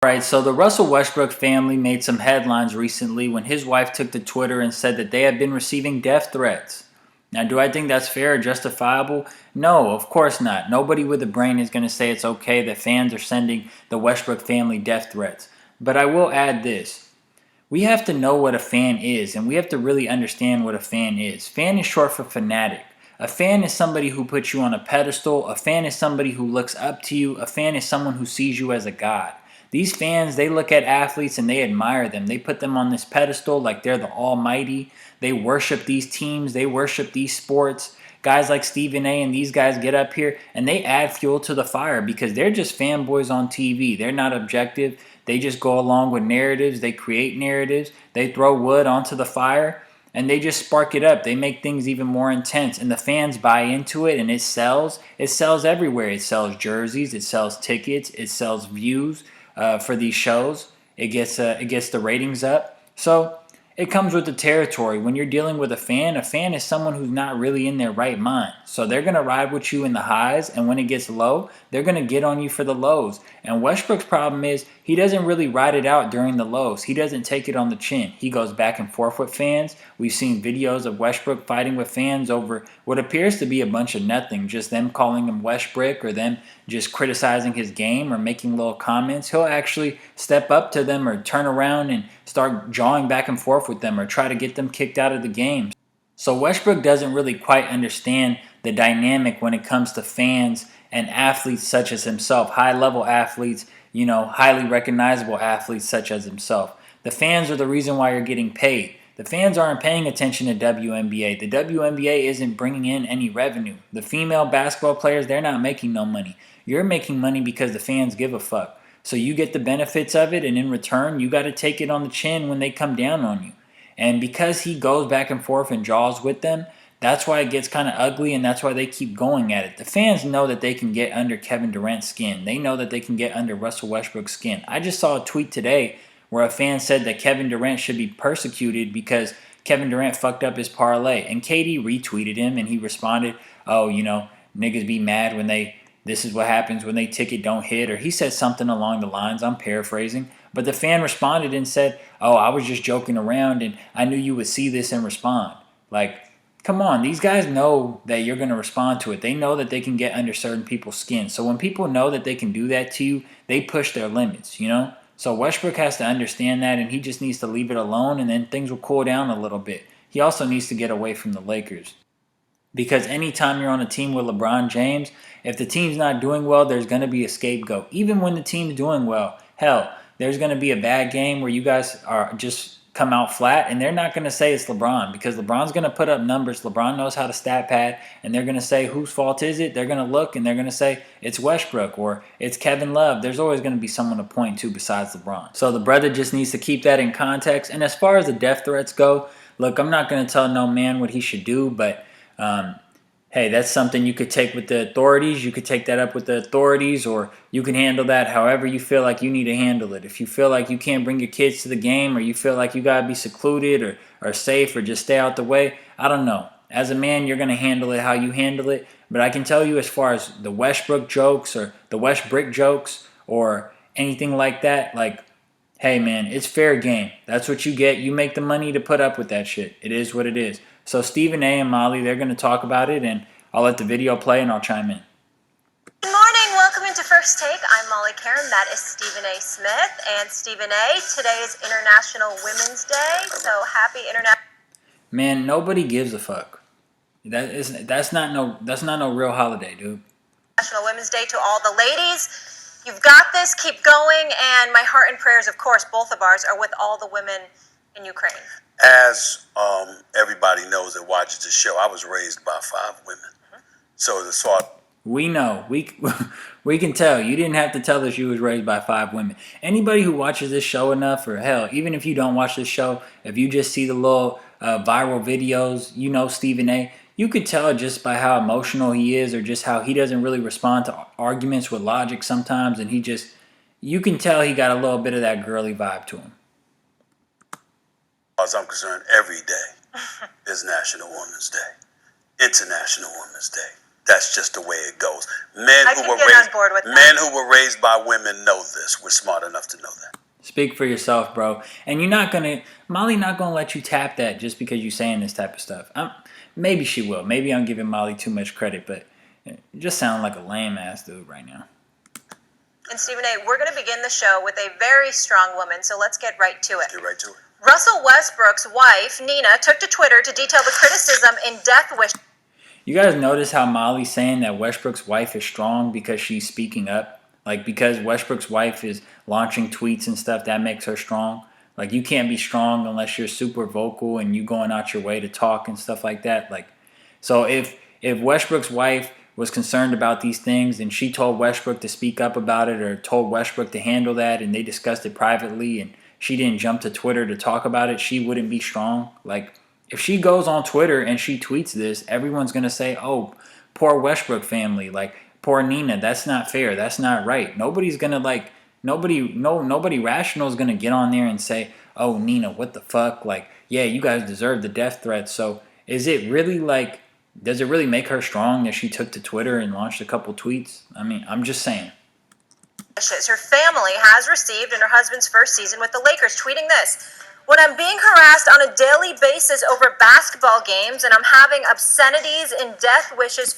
Alright, so the Russell Westbrook family made some headlines recently when his wife took to Twitter and said that they had been receiving death threats. Now, do I think that's fair or justifiable? No, of course not. Nobody with a brain is going to say it's okay that fans are sending the Westbrook family death threats. But I will add this. We have to know what a fan is, and we have to really understand what a fan is. Fan is short for fanatic. A fan is somebody who puts you on a pedestal. A fan is somebody who looks up to you. A fan is someone who sees you as a god. These fans, they look at athletes and they admire them. They put them on this pedestal like they're the almighty. They worship these teams. They worship these sports. Guys like Stephen A. and these guys get up here and they add fuel to the fire because they're just fanboys on TV. They're not objective. They just go along with narratives. They create narratives. They throw wood onto the fire and they just spark it up. They make things even more intense and the fans buy into it and it sells. It sells everywhere. It sells jerseys. It sells tickets. It sells views. For these shows, it gets the ratings up. So it comes with the territory. When you're dealing with a fan is someone who's not really in their right mind. So they're going to ride with you in the highs, and when it gets low, they're going to get on you for the lows. And Westbrook's problem is he doesn't really ride it out during the lows. He doesn't take it on the chin. He goes back and forth with fans. We've seen videos of Westbrook fighting with fans over what appears to be a bunch of nothing, just them calling him Westbrook or them just criticizing his game or making little comments. He'll actually step up to them or turn around and start jawing back and forth with them or try to get them kicked out of the game. So Westbrook doesn't really quite understand the dynamic when it comes to fans and athletes such as himself, high-level athletes, highly recognizable athletes such as himself. The fans are the reason why you're getting paid. The fans aren't paying attention to WNBA. The WNBA isn't bringing in any revenue. The female basketball players, they're not making no money. You're making money because the fans give a fuck. So you get the benefits of it, and in return, you got to take it on the chin when they come down on you. And because he goes back and forth and jaws with them, that's why it gets kind of ugly, and that's why they keep going at it. The fans know that they can get under Kevin Durant's skin. They know that they can get under Russell Westbrook's skin. I just saw a tweet today where a fan said that Kevin Durant should be persecuted because Kevin Durant fucked up his parlay. And KD retweeted him, and he responded, niggas be mad when this is what happens when they ticket don't hit, or he said something along the lines, I'm paraphrasing, but the fan responded and said, I was just joking around and I knew you would see this and respond. Like, come on, these guys know that you're going to respond to it. They know that they can get under certain people's skin. So when people know that they can do that to you, they push their limits, So Westbrook has to understand that, and he just needs to leave it alone, and then things will cool down a little bit. He also needs to get away from the Lakers. Because anytime you're on a team with LeBron James, if the team's not doing well, there's going to be a scapegoat. Even when the team's doing well, hell, there's going to be a bad game where you guys are just come out flat, and they're not going to say it's LeBron because LeBron's going to put up numbers. LeBron knows how to stat pad, and they're going to say, whose fault is it? They're going to look, and they're going to say, it's Westbrook or it's Kevin Love. There's always going to be someone to point to besides LeBron. So the brother just needs to keep that in context. And as far as the death threats go, look, I'm not going to tell no man what he should do, but hey, that's something you could take with the authorities. You could take that up with the authorities, or you can handle that however you feel like you need to handle it. If you feel like you can't bring your kids to the game, or you feel like you got to be secluded or safe or just stay out the way, I don't know. As a man, you're going to handle it how you handle it. But I can tell you, as far as the Westbrook jokes or the Westbrook jokes or anything like that, like, hey, man, it's fair game. That's what you get. You make the money to put up with that shit. It is what it is. So Stephen A. and Molly, they're going to talk about it, and I'll let the video play, and I'll chime in. Good morning. Welcome into First Take. I'm Molly Karen. That is Stephen A. Smith. And Stephen A., today is International Women's Day, so happy International... Man, nobody gives a fuck. That's not no real holiday, dude. National Women's Day to all the ladies. You've got this. Keep going. And my heart and prayers, of course, both of ours, are with all the women in Ukraine. As everybody knows that watches the show, I was raised by 5 women. So the thought... We know. We can tell. You didn't have to tell us you was raised by 5 women. Anybody who watches this show enough, or hell, even if you don't watch this show, if you just see the little viral videos, Stephen A., you could tell just by how emotional he is, or just how he doesn't really respond to arguments with logic sometimes, and you can tell he got a little bit of that girly vibe to him. As I'm concerned, every day is National Women's Day, International Women's Day. That's just the way it goes. I can get on board with that. Men who were raised by women know this. We're smart enough to know that. Speak for yourself, bro. And Molly not gonna let you tap that just because you're saying this type of stuff. Maybe she will. Maybe I'm giving Molly too much credit, but you just sound like a lame ass dude right now. And Stephen A., we're going to begin the show with a very strong woman, so let's get right to it. Get right to it. Russell Westbrook's wife, Nina, took to Twitter to detail the criticism in death wish. You guys notice how Molly's saying that Westbrook's wife is strong because she's speaking up? Like, because Westbrook's wife is launching tweets and stuff, that makes her strong? Like, you can't be strong unless you're super vocal and you going out your way to talk and stuff like that. Like, so if Westbrook's wife was concerned about these things and she told Westbrook to speak up about it or told Westbrook to handle that and they discussed it privately and she didn't jump to Twitter to talk about it, she wouldn't be strong. Like, if she goes on Twitter and she tweets this, everyone's going to say, oh, poor Westbrook family, like, poor Nina, that's not fair, that's not right. Nobody's going to, nobody rational is going to get on there and say, oh, Nina, what the fuck? Like, yeah, you guys deserve the death threat. So is it really does it really make her strong that she took to Twitter and launched a couple tweets? I mean, I'm just saying. Her family has received in her husband's first season with the Lakers, tweeting this: when I'm being harassed on a daily basis over basketball games and I'm having obscenities and death wishes.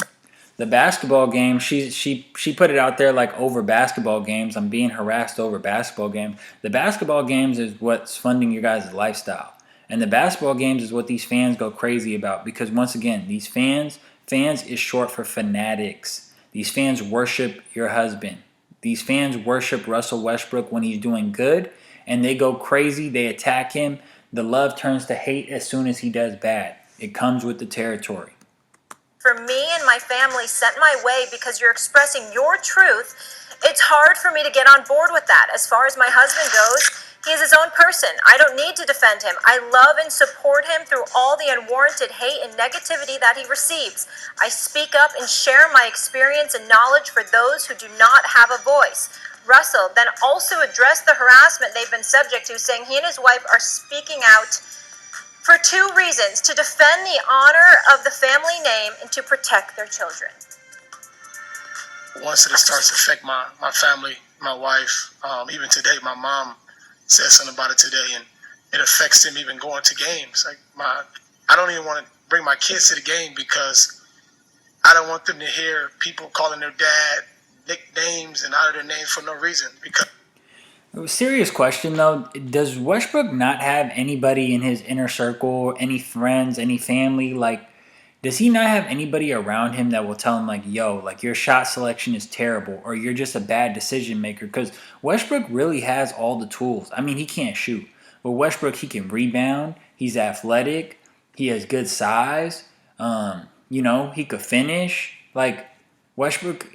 The basketball game, she put it out there like over basketball games. I'm being harassed over basketball games. The basketball games is what's funding your guys' lifestyle. And the basketball games is what these fans go crazy about because once again, these fans is short for fanatics. These fans worship your husband. These fans worship Russell Westbrook when he's doing good and they go crazy, they attack him. The love turns to hate as soon as he does bad. It comes with the territory. For me and my family sent my way because you're expressing your truth. It's hard for me to get on board with that. As far as my husband goes, he is his own person. I don't need to defend him. I love and support him through all the unwarranted hate and negativity that he receives. I speak up and share my experience and knowledge for those who do not have a voice. Russell then also addressed the harassment they've been subject to, saying he and his wife are speaking out for two reasons: to defend the honor of the family name and to protect their children. Once it starts to affect my family, my wife, even today, my mom said something about it today, and it affects them even going to games. I don't even want to bring my kids to the game because I don't want them to hear people calling their dad nicknames and out of their name for no reason. Because serious question though, does Westbrook not have anybody in his inner circle, any friends, any family? Like, does he not have anybody around him that will tell him like, yo, like your shot selection is terrible or you're just a bad decision maker? Because Westbrook really has all the tools. I mean, he can't shoot, but Westbrook, he can rebound. He's athletic. He has good size. He could finish. Like, Westbrook,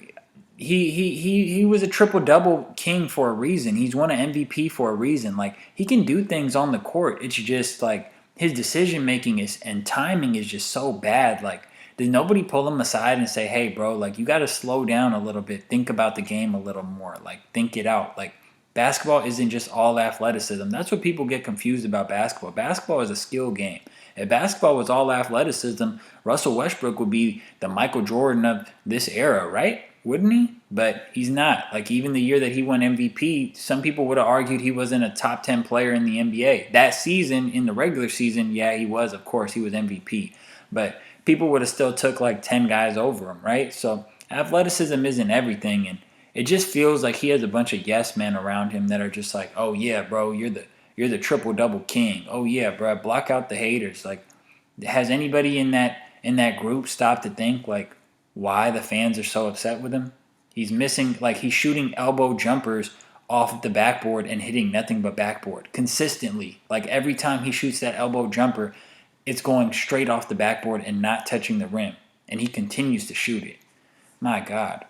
he was a triple-double king for a reason. He's won an MVP for a reason. Like, he can do things on the court. It's just like his decision-making and timing is just so bad. Like, did nobody pull him aside and say, hey, bro, like, you got to slow down a little bit. Think about the game a little more. Like, think it out. Like, basketball isn't just all athleticism. That's what people get confused about basketball. Basketball is a skill game. If basketball was all athleticism, Russell Westbrook would be the Michael Jordan of this era, right? Wouldn't he? But he's not. Like, even the year that he won MVP, some people would have argued he wasn't a top 10 player in the NBA. That season, in the regular season, yeah, he was. Of course, he was MVP. But people would have still took like 10 guys over him, right? So athleticism isn't everything. And it just feels like he has a bunch of yes men around him that are just like, oh, yeah, bro, you're the triple-double king. Oh, yeah, bro, block out the haters. Like, has anybody in that group stopped to think, like, why the fans are so upset with him? He's missing, like, he's shooting elbow jumpers off the backboard and hitting nothing but backboard consistently. Like, every time he shoots that elbow jumper, it's going straight off the backboard and not touching the rim. And he continues to shoot it. My God.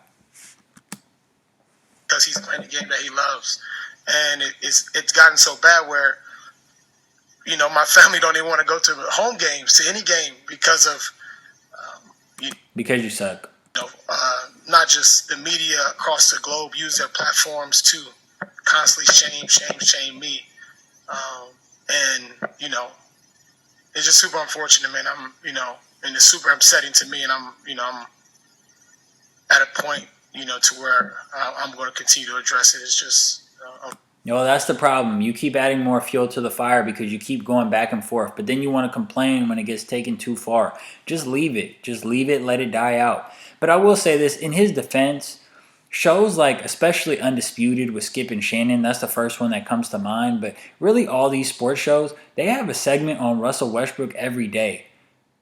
Because he's playing the game that he loves. And it's gotten so bad where, my family don't even want to go to home games, to any game, because of because you suck. Not just the media across the globe use their platforms to constantly shame me. It's just super unfortunate, man. And it's super upsetting to me, and I'm at a point, to where I'm going to continue to address it. It's just, No, that's the problem. You keep adding more fuel to the fire because you keep going back and forth. But then you want to complain when it gets taken too far. Just leave it. Just leave it. Let it die out. But I will say this in his defense, shows like especially Undisputed with Skip and Shannon, that's the first one that comes to mind. But really, all these sports shows, they have a segment on Russell Westbrook every day.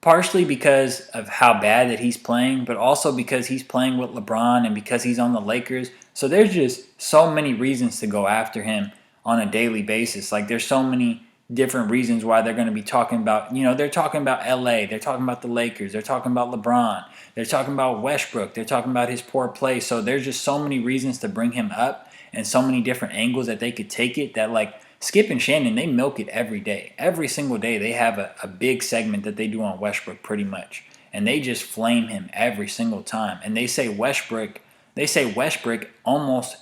Partially because of how bad that he's playing, but also because he's playing with LeBron and because he's on the Lakers. So there's just so many reasons to go after him on a daily basis. Like there's so many different reasons why they're going to be talking about, they're talking about LA, they're talking about the Lakers, they're talking about LeBron, they're talking about Westbrook, they're talking about his poor play. So there's just so many reasons to bring him up and so many different angles that they could take it that like Skip and Shannon, they milk it every day. Every single day they have a big segment that they do on Westbrook pretty much. And they just flame him every single time. And they say Westbrook almost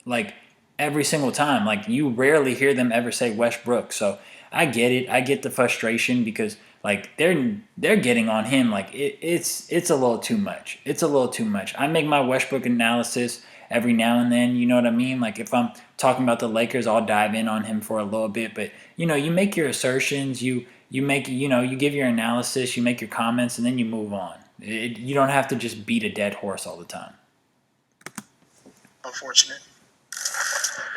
like every single time. Like you rarely hear them ever say Westbrook. So I get it. I get the frustration because like they're getting on him like it's a little too much. It's a little too much. I make my Westbrook analysis every now and then, you know what I mean? Like if I'm talking about the Lakers, I'll dive in on him for a little bit, but you make your assertions, you make you give your analysis, you make your comments, and then you move on. You don't have to just beat a dead horse all the time. unfortunate.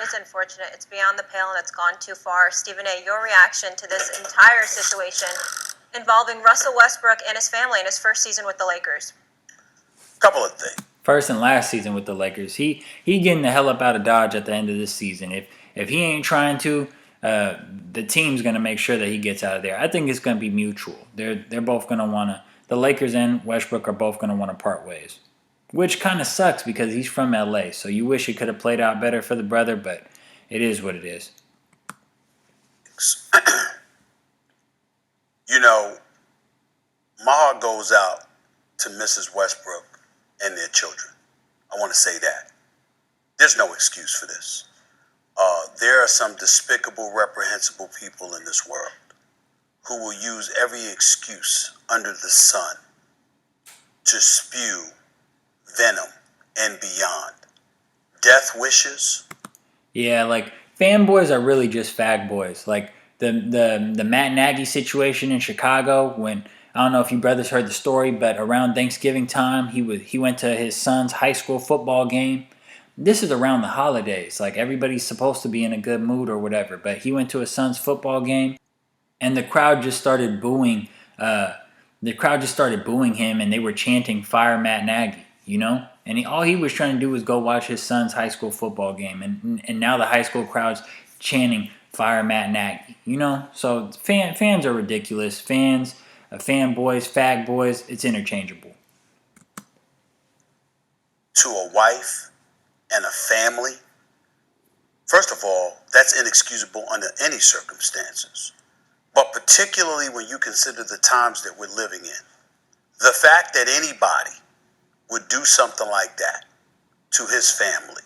It's unfortunate. It's beyond the pale and it's gone too far. Stephen A., your reaction to this entire situation involving Russell Westbrook and his family in his first season with the Lakers? Couple of things. First and last season with the Lakers, he getting the hell up out of Dodge at the end of this season. If he ain't trying to, the team's gonna make sure that he gets out of there. I think it's gonna be mutual. They're both gonna wanna. The Lakers and Westbrook are both gonna want to part ways, which kind of sucks because he's from LA. So you wish it could have played out better for the brother, but it is what it is. My heart goes out to Mrs. Westbrook and their children. I want to say that. There's no excuse for this. There are some despicable, reprehensible people in this world who will use every excuse under the sun to spew venom and beyond. Death wishes. Yeah, like fanboys are really just fag boys. Like the Matt Nagy situation in Chicago when I don't know if you brothers heard the story, but around Thanksgiving time he went to his son's high school football game. This is around the holidays. Like everybody's supposed to be in a good mood or whatever, but he went to his son's football game and the crowd just started booing him and they were chanting "Fire Matt Nagy," And all he was trying to do was go watch his son's high school football game, and now the high school crowd's chanting "Fire Matt Nagy," So fans are ridiculous. Fans, fanboys, fag boys, it's interchangeable. To a wife and a family, first of all, that's inexcusable under any circumstances. But particularly when you consider the times that we're living in. The fact that anybody would do something like that to his family,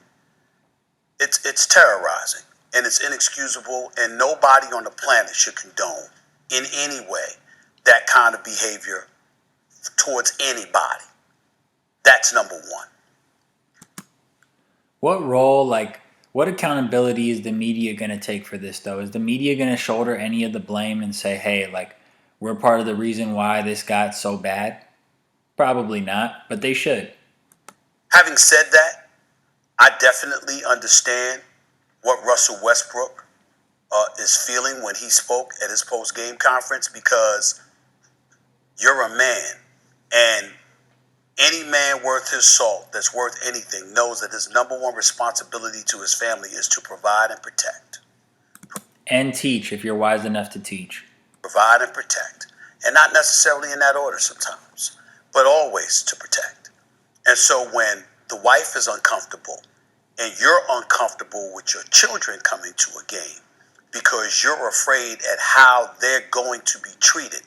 it's terrorizing and it's inexcusable, and nobody on the planet should condone in any way that kind of behavior towards anybody. That's number one. What accountability is the media going to take for this, though? Is the media going to shoulder any of the blame and say, hey, we're part of the reason why this got so bad? Probably not, but they should. Having said that, I definitely understand what Russell Westbrook is feeling when he spoke at his post-game conference, because you're a man, and any man worth his salt that's worth anything knows that his number one responsibility to his family is to provide and protect. And teach, if you're wise enough to teach. Provide and protect. And not necessarily in that order sometimes, but always to protect. And so when the wife is uncomfortable and you're uncomfortable with your children coming to a game because you're afraid at how they're going to be treated,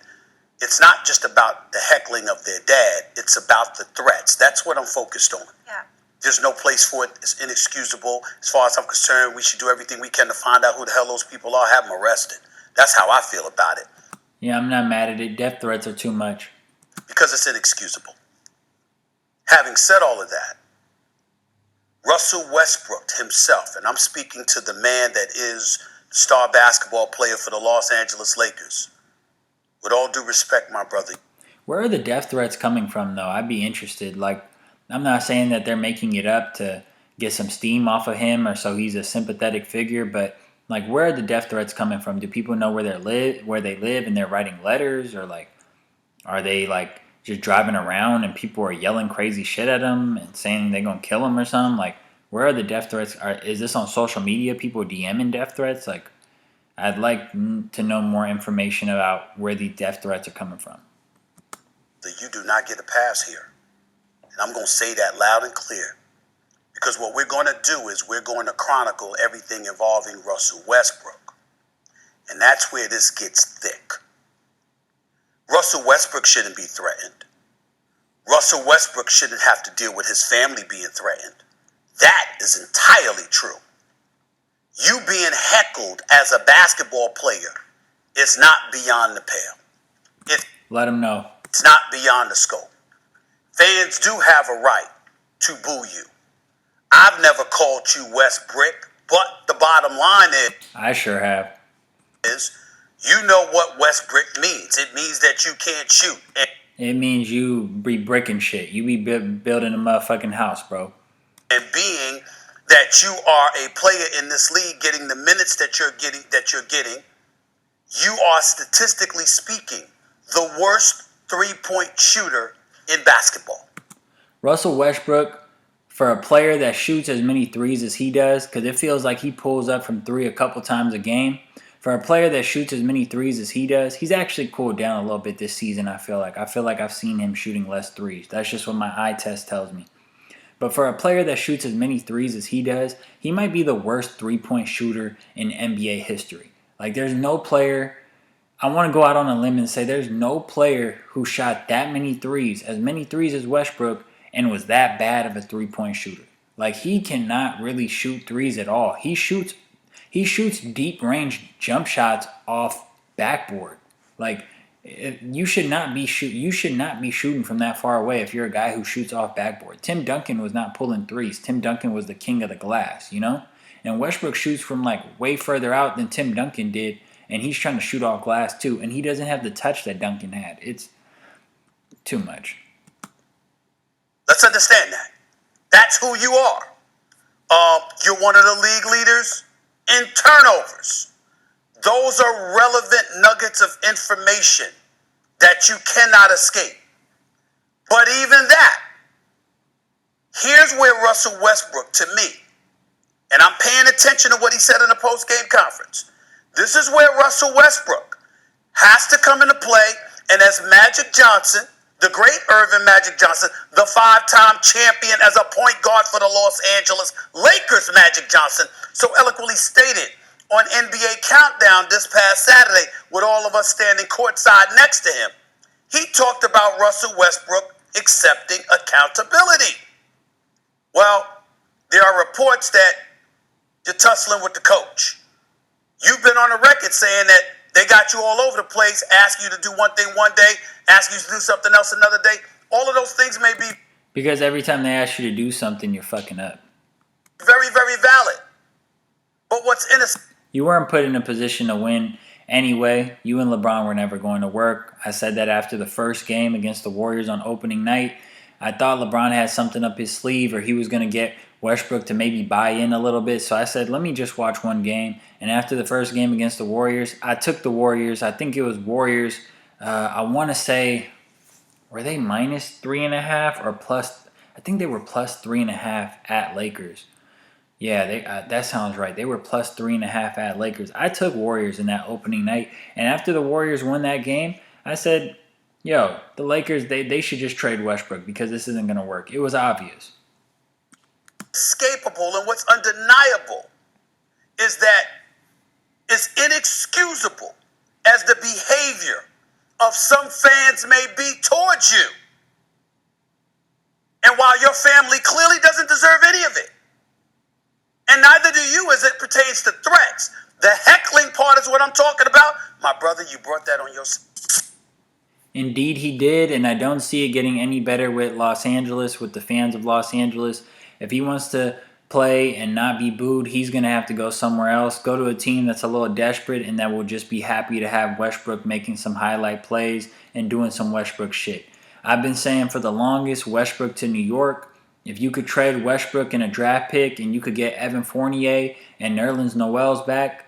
it's not just about the heckling of their dad. It's about the threats. That's what I'm focused on. Yeah. There's no place for it. It's inexcusable. As far as I'm concerned, we should do everything we can to find out who the hell those people are, have them arrested. That's how I feel about it. Yeah, I'm not mad at it. Death threats are too much. Because it's inexcusable. Having said all of that, Russell Westbrook himself, and I'm speaking to the man that is the star basketball player for the Los Angeles Lakers, with all due respect, my brother. Where are the death threats coming from, though? I'd be interested. Like, I'm not saying that they're making it up to get some steam off of him or so he's a sympathetic figure, but like, where are the death threats coming from? Do people know where they live, and they're writing letters, or like, are they like just driving around and people are yelling crazy shit at them and saying they're gonna kill them or something? Like, where are the death threats? Is this on social media? People DMing death threats? Like, I'd like to know more information about where the death threats are coming from. You do not get a pass here. And I'm going to say that loud and clear. Because what we're going to do is we're going to chronicle everything involving Russell Westbrook. And that's where this gets thick. Russell Westbrook shouldn't be threatened. Russell Westbrook shouldn't have to deal with his family being threatened. That is entirely true. You being heckled as a basketball player is not beyond the pale. Let him know. It's not beyond the scope. Fans do have a right to boo you. I've never called you Westbrook, but the bottom line I sure have. is you know what Westbrook means. It means that you can't shoot. It means you be bricking shit. You be building a motherfucking house, bro. And being that you are a player in this league, getting the minutes that you're getting, you are statistically speaking the worst three-point shooter in basketball. Russell Westbrook, for a player that shoots as many threes as he does, because it feels like he pulls up from three a couple times a game. For a player that shoots as many threes as he does, he's actually cooled down a little bit this season, I feel like. I feel like I've seen him shooting less threes. That's just what my eye test tells me. But for a player that shoots as many threes as he does, he might be the worst three-point shooter in NBA history. Like, there's no player... I want to go out on a limb and say there's no player who shot that many threes as Westbrook, and was that bad of a three-point shooter. Like, he cannot really shoot threes at all. He shoots deep range jump shots off backboard. Like, you should not be shooting from that far away if you're a guy who shoots off backboard. Tim Duncan was not pulling threes. Tim Duncan was the king of the glass, you know? And Westbrook shoots from like way further out than Tim Duncan did. And he's trying to shoot off glass too. And he doesn't have the touch that Duncan had. It's too much. Let's understand that. That's who you are. You're one of the league leaders in turnovers. Those are relevant nuggets of information that you cannot escape. But even that, here's where Russell Westbrook, to me, and I'm paying attention to what he said in the post-game conference. This is where Russell Westbrook has to come into play, and as Magic Johnson, the great Irvin Magic Johnson, the five-time champion as a point guard for the Los Angeles Lakers, Magic Johnson, so eloquently stated on NBA Countdown this past Saturday with all of us standing courtside next to him. He talked about Russell Westbrook accepting accountability. Well, there are reports that you're tussling with the coach. You've been on the record saying that they got you all over the place, ask you to do one thing one day, ask you to do something else another day. All of those things may be... Because every time they ask you to do something, you're fucking up. ...very, very valid. But what's innocent... You weren't put in a position to win anyway. You and LeBron were never going to work. I said that after the first game against the Warriors on opening night. I thought LeBron had something up his sleeve, or he was going to get Westbrook to maybe buy in a little bit. So I said, let me just watch one game. And after the first game against the Warriors, I took the Warriors. I think it was Warriors. I want to say, were they minus 3.5 or plus? I think they were plus 3.5 at Lakers. Yeah, that sounds right. They were plus 3.5 at Lakers. I took Warriors in that opening night. And after the Warriors won that game, I said, yo, the Lakers, they should just trade Westbrook because this isn't going to work. It was obvious. Inescapable, and what's undeniable is that it's inexcusable as the behavior of some fans may be towards you. And while your family clearly doesn't deserve any of it, and neither do you as it pertains to threats, the heckling part is what I'm talking about. My brother, you brought that on yourself. Indeed, he did, and I don't see it getting any better with Los Angeles, with the fans of Los Angeles. If he wants to play and not be booed, he's going to have to go somewhere else, go to a team that's a little desperate and that will just be happy to have Westbrook making some highlight plays and doing some Westbrook shit. I've been saying for the longest, Westbrook to New York. If you could trade Westbrook in a draft pick and you could get Evan Fournier and Nerlens Noel's back,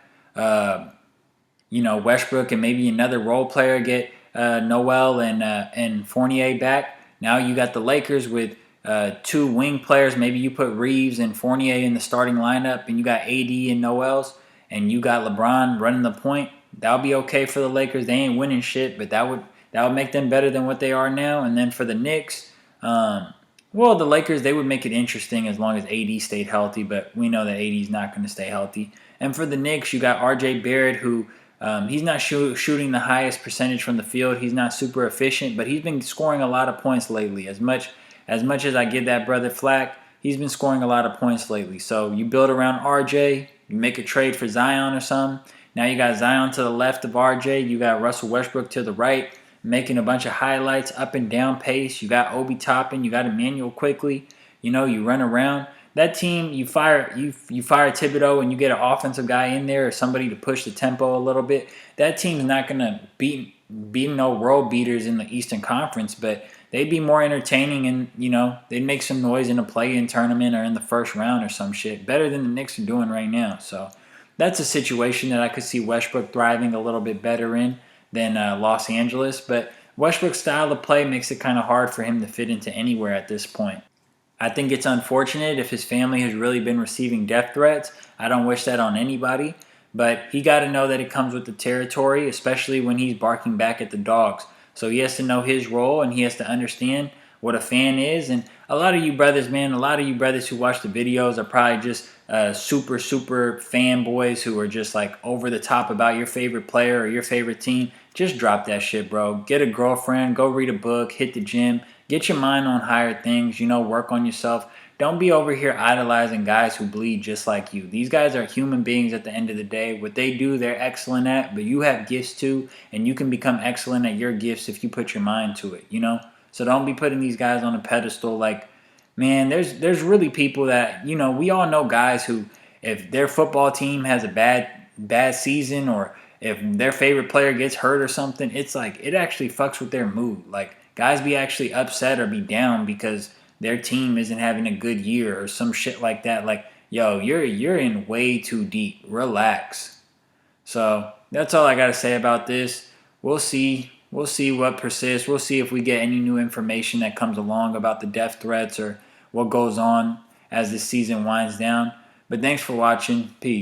Westbrook and maybe another role player get Noel and Fournier back. Now you got the Lakers with two wing players. Maybe you put Reeves and Fournier in the starting lineup, and you got AD and Noel's, and you got LeBron running the point. That would be okay for the Lakers. They ain't winning shit, but that would make them better than what they are now. And then for the Knicks, the Lakers, they would make it interesting as long as AD stayed healthy, but we know that AD is not going to stay healthy. And for the Knicks, you got RJ Barrett, who he's not shooting the highest percentage from the field. He's not super efficient, but he's been scoring a lot of points lately. As much as I give that brother flack, he's been scoring a lot of points lately. So you build around RJ, you make a trade for Zion or something. Now you got Zion to the left of RJ. You got Russell Westbrook to the right, making a bunch of highlights, up and down pace. You got Obi Toppin. You got Emmanuel Quickly. You run around. That team, you fire Thibodeau and you get an offensive guy in there or somebody to push the tempo a little bit. That team's not going to beat no world beaters in the Eastern Conference, but they'd be more entertaining and, they'd make some noise in a play-in tournament or in the first round or some shit. Better than the Knicks are doing right now. So that's a situation that I could see Westbrook thriving a little bit better in than Los Angeles. But Westbrook's style of play makes it kind of hard for him to fit into anywhere at this point. I think it's unfortunate if his family has really been receiving death threats. I don't wish that on anybody. But he got to know that it comes with the territory, especially when he's barking back at the dogs. So he has to know his role and he has to understand what a fan is. And a lot of you brothers, man, a lot of you brothers who watch the videos are probably just super fanboys who are just like over the top about your favorite player or your favorite team. Just drop that shit, bro. Get a girlfriend, go read a book, hit the gym, get your mind on higher things, work on yourself. Don't be over here idolizing guys who bleed just like you. These guys are human beings at the end of the day. What they do, they're excellent at, but you have gifts too, and you can become excellent at your gifts if you put your mind to it, So don't be putting these guys on a pedestal like, man, there's really people that, we all know guys who, if their football team has a bad season or if their favorite player gets hurt or something, it's like it actually fucks with their mood. Like guys be actually upset or be down because their team isn't having a good year or some shit like that. Like, yo, you're in way too deep. Relax. So that's all I got to say about this. We'll see. We'll see what persists. We'll see if we get any new information that comes along about the death threats or what goes on as this season winds down. But thanks for watching. Peace.